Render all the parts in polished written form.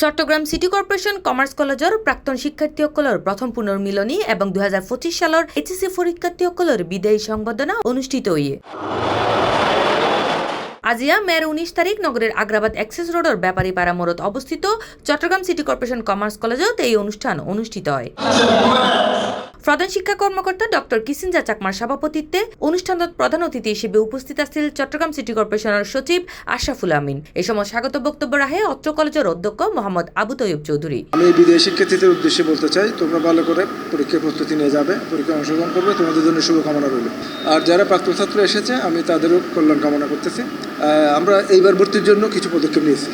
Chittagong city corporation commerce কলেজৰ প্ৰাক্তন শিক্ষাৰ্থীসকলৰ প্ৰথম পুনৰ্মিলনী এবং 2025 সালৰ এইচএসসি পৰীক্ষাৰ্থীসকলৰ বিদায়ী সংবৰ্ধনা অনুষ্ঠিত হয়ে আজিয়া মের 19 তারিখ নগরের আগ্রাবাদ এক্সেস রোডের ব্যাপারীপাড়া মোড়ত অবস্থিত চট্টগ্রাম সিটি কর্পোরেশন কমার্স কলেজত এই অনুষ্ঠান অনুষ্ঠিত হয়। প্রধান শিক্ষা কর্মকর্তা ডক্টর কিসিঞ্জা চাকমার সভাপতিত্বে অনুষ্ঠানত প্রধান অতিথি হিসেবে উপস্থিত আছিল চট্টগ্রাম সিটি কর্পোরেশনের সচিব আশরাফুল আমিন। এই সময় স্বাগত বক্তব্য রাখে অত্র কলেজের অধ্যক্ষ মোহাম্মদ আবু তৈয়ব চৌধুরী। আমি বিদেশি শিক্ষার্থীদের উদ্দেশ্যে বলতে চাই, তোমরা ভালো করে পরীক্ষার প্রস্তুতি নিয়ে যাবে, পরীক্ষায় অংশগ্রহণ করবে, তোমাদের জন্য শুভকামনা রইল। আর যারা প্রাক্তন ছাত্র এসেছে আমি তাদেরও কল্যাণ কামনা করতেছি। আমরা এইবার ভর্তির জন্য কিছু পদক্ষেপ নিয়েছি।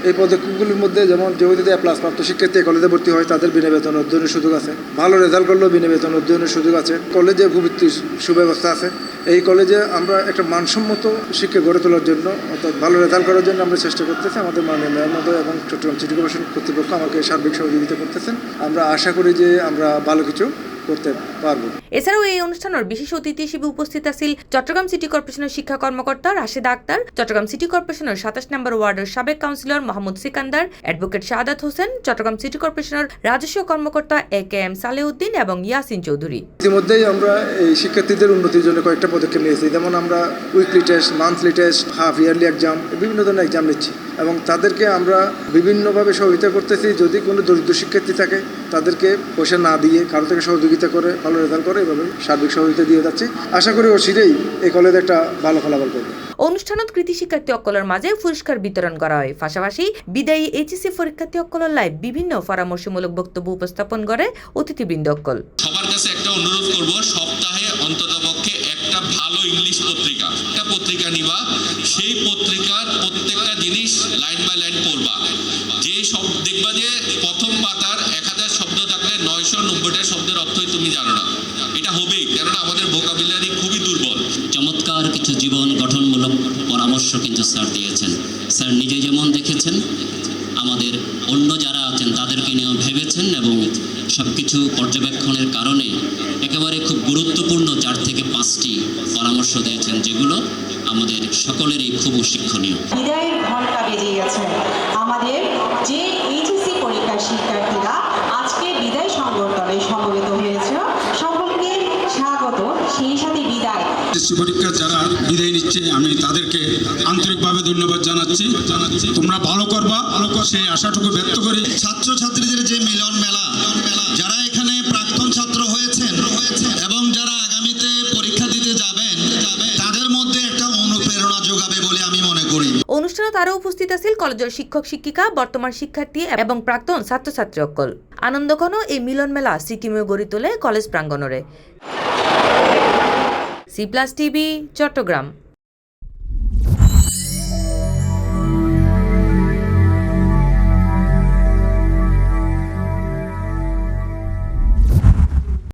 এই পদক্ষেপগুলির মধ্যে যেমন যেহেতু প্লাস প্রাপ্ত শিক্ষার্থী কলেজে ভর্তি হয় তাদের বিনা বেতন অধ্যয়নের সুযোগ আছে, ভালো রেজাল্ট করলেও বিনা বেতন অধ্যয়নের সুযোগ আছে, কলেজে ভর্তির সুব্যবস্থা আছে। এই কলেজে আমরা একটা মানসম্মত শিক্ষা গড়ে তোলার জন্য অর্থাৎ ভালো রেজাল্ট করার জন্য আমরা চেষ্টা করতেছি। আমাদের মাননীয় মেয়র মহোদয় এবং চট্টগ্রাম সিটি কর্পোরেশন কর্তৃপক্ষ আমাকে সার্বিক সহযোগিতা করতেছেন। আমরা আশা করি যে আমরা ভালো কিছু করতে পারবো। এছাড়াও এই অনুষ্ঠানের বিশেষ অতিথি হিসেবে উপস্থিত আছিল চট্টগ্রাম সিটি কর্পোরেশনের শিক্ষা কর্মকর্তা রাশেদা আক্তার, চট্টগ্রাম সিটি কর্পোরেশনের 27 নম্বর ওয়ার্ডের সাবেক councillor Mohammad Sikandar, advocate Shahadat Hossain, Chittagong city কর্পোরেশনের রাজস্ব কর্মকর্তা AKM সালেউদ্দিন এবং ইয়াসিন চৌধুরী। ইতিমধ্যেই আমরা এই শিক্ষার্থীদের উন্নতির জন্য কয়েকটা পদক্ষেপ নিয়েছি। যেমন আমরা weekly test, monthly test, half yearly exam, বিভিন্ন ধরনের এক্সাম নিচ্ছি এবং তাদেরকে আমরা বিভিন্নভাবে সহযোগিতা করতেছি। যদি কোনো দরিদ্র শিক্ষার্থী থাকে তাদেরকে পয়সা না দিয়ে কারো থেকে সহযোগিতা করে ভালো রেজাল্ট করে এভাবে সার্বিক সহযোগিতা দিয়ে যাচ্ছি। আশা করি অচিরেই এই কলেজে একটা ভালো ফলাফল করবে। অনুষ্ঠানত কৃতি শিক্ষার্থী সকলের মাঝে পুরস্কার বিতরণ করা হয়। পাশাপাশি বিদায়ী এইচএসসি পরীক্ষার্থী সকলের লাই বিভিন্ন পরামর্শমূলক বক্তব্য উপস্থাপন করে অতিথিবৃন্দ সকল। সবার কাছে একটা অনুরোধ করব, সপ্তাহে অন্ততপক্ষে একটা ভালো ইংলিশ পত্রিকা নিবা। সেই পত্রিকার প্রত্যেকটা জিনিস লাইন বাই লাইন পড়বা। যে সব দেখবা যে প্রথম পাতার 1000 শব্দ থাকলে 990টা শব্দের অর্থই তুমি জানো না। এটা হবেই, কেননা আমাদের ভোকাবুলারি খুবই দুর্বল। চমৎকার কিছু জীবন গঠনমূলক পরামর্শ কিন্তু স্যার দিয়েছেন। স্যার নিজে যেমন দেখেছেন, আমাদের অন্য যারা আছেন তাদেরকে নিয়েও ভেবেছেন এবং সবকিছু পর্যবেক্ষণের কারণে একেবারে খুব গুরুত্বপূর্ণ 4 থেকে 5টি পরামর্শ দিয়েছেন, যেগুলো আমাদের সকলেরই খুব শিক্ষণীয়। বিদায়ের ঘন্টা বেজে গেছে। আমাদের যে এইচএসসি পরীক্ষার শিক্ষার্থীরা আজকে বিদায় সংবর্ধনায় সমবেত হয়েছে, সকলকে স্বাগত, সেই সাথে বিদায়। পরীক্ষা যারা বিদায় নিচ্ছে আমি তাদেরকে আন্তরিকভাবে ধন্যবাদ জানাচ্ছি। তোমরা ভালো করবা, সেই আশাটুকু ব্যক্ত করি। ছাত্রছাত্রীদের যে মিলন মেলা, যারা এখানে প্রাক্তন ছাত্র হয়েছেন এবং যারা আগামীতে পরীক্ষা দিতে যাবেন তাদের মধ্যে একটা অনুপ্রেরণা যোগাবে বলে আমি মনে করি। অনুষ্ঠানত আরও উপস্থিত আছিল কলেজের শিক্ষক শিক্ষিকা, বর্তমান শিক্ষার্থী এবং প্রাক্তন ছাত্রছাত্রী সকল। আনন্দঘন এই মিলন মেলা স্মৃতিময় গড়ি তোলে কলেজ প্রাঙ্গণরে। C+ TV Chittagong.